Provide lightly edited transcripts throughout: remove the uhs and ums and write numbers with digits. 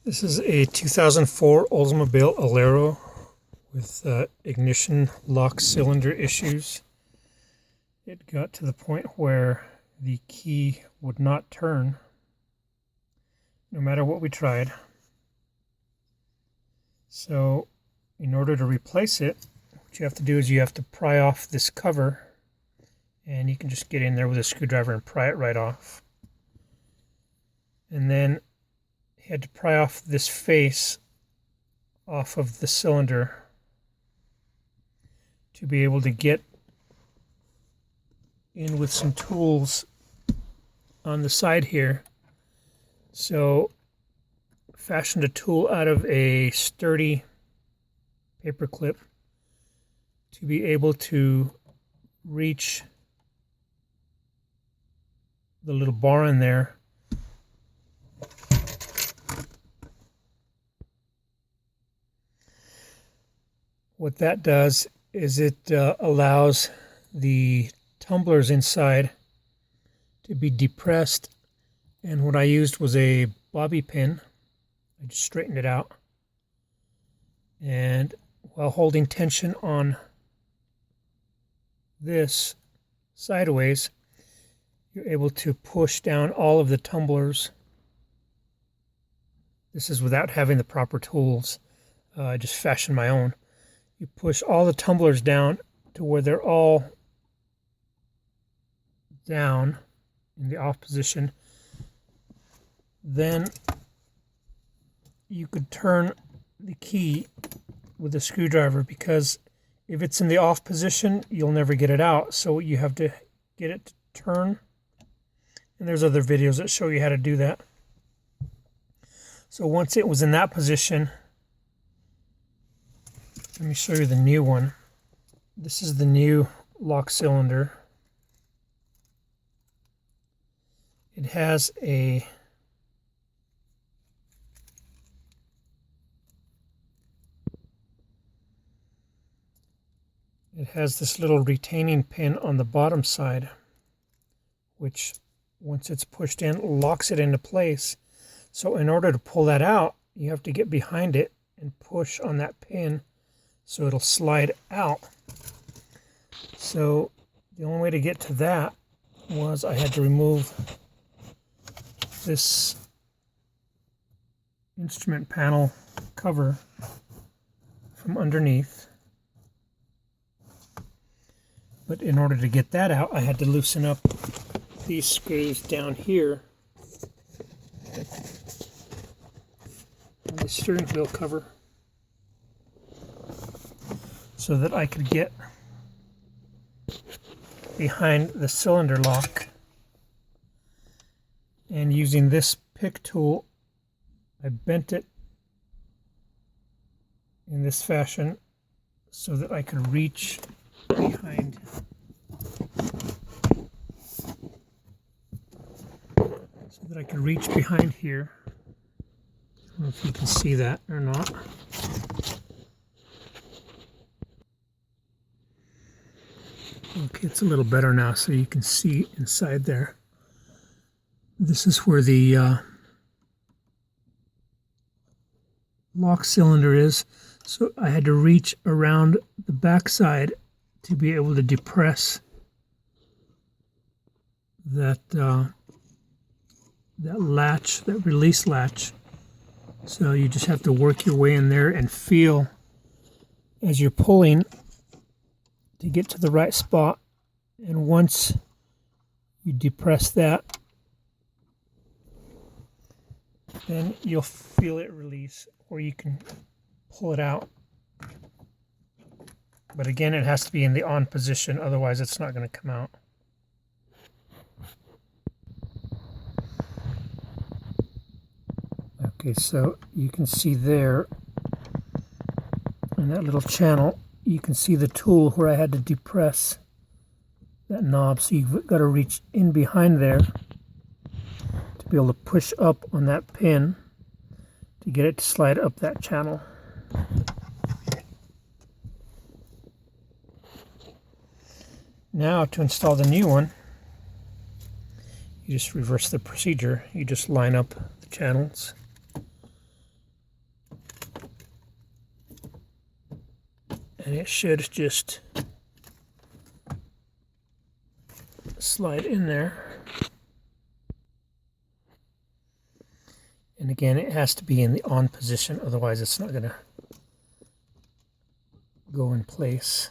This is a 2004 Oldsmobile Alero with ignition lock cylinder issues. It got to the point where the key would not turn no matter what we tried. So in order to replace it, what you have to do is you have to pry off this cover, and you can just get in there with a screwdriver and pry it right off. And then you had to pry off this face off of the cylinder to be able to get in with some tools on the side here. So fashioned a tool out of a sturdy paper clip to be able to reach the little bar in there What that does is it allows the tumblers inside to be depressed, and what I used was a bobby pin. I just straightened it out, and while holding tension on this sideways, you're able to push down all of the tumblers. This is without having the proper tools. I just fashioned my own. You push all the tumblers down to where they're all down in the off position. Then you could turn the key with a screwdriver, because if it's in the off position, you'll never get it out. So you have to get it to turn. And there's other videos that show you how to do that. So once it was in that position, let me show you the new one. This is the new lock cylinder. It has a this little retaining pin on the bottom side, which once it's pushed in, locks it into place. So in order to pull that out, you have to get behind it and push on that pin so it'll slide out. So the only way to get to that was I had to remove this instrument panel cover from underneath. But in order to get that out, I had to loosen up these screws down here on the steering wheel cover so that I could get behind the cylinder lock. And using this pick tool, I bent it in this fashion so that I could reach behind here. I don't know if you can see that or not. Okay, it's a little better now, so you can see inside there. This is where the lock cylinder is. So I had to reach around the backside to be able to depress that that latch, that release latch. So you just have to work your way in there and feel as you're pulling to get to the right spot. And once you depress that, then you'll feel it release, or you can pull it out. But again, it has to be in the on position, otherwise it's not going to come out. Okay, so you can see there in that little channel, you can see the tool where I had to depress that knob. So you've got to reach in behind there to be able to push up on that pin to get it to slide up that channel. Now to install the new one, you just reverse the procedure. You just line up the channels and it should just slide in there. And again, it has to be in the on position, otherwise it's not going to go in place.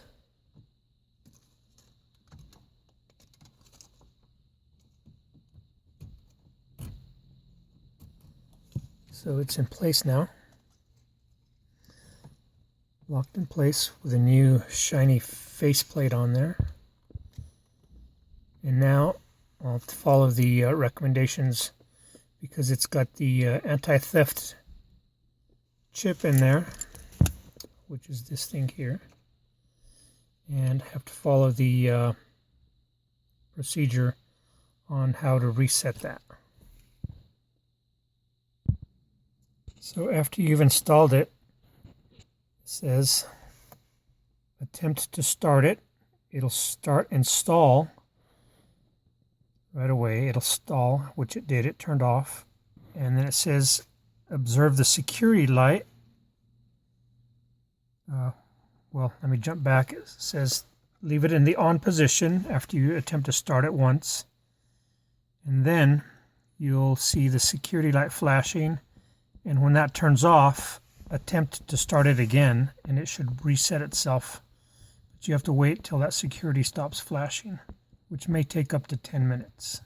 So it's in place now. Locked in place with a new shiny faceplate on there. And now I'll have to follow the recommendations, because it's got the anti-theft chip in there, which is this thing here. And have to follow the procedure on how to reset that. So after you've installed it, it says attempt to start it. It'll start and stall right away. It'll stall, which it did. It turned off. And then it says observe the security light. Well, let me jump back. It says leave it in the on position after you attempt to start it once. And then you'll see the security light flashing. And when that turns off, attempt to start it again, and it should reset itself. But you have to wait till that security stops flashing, which may take up to 10 minutes.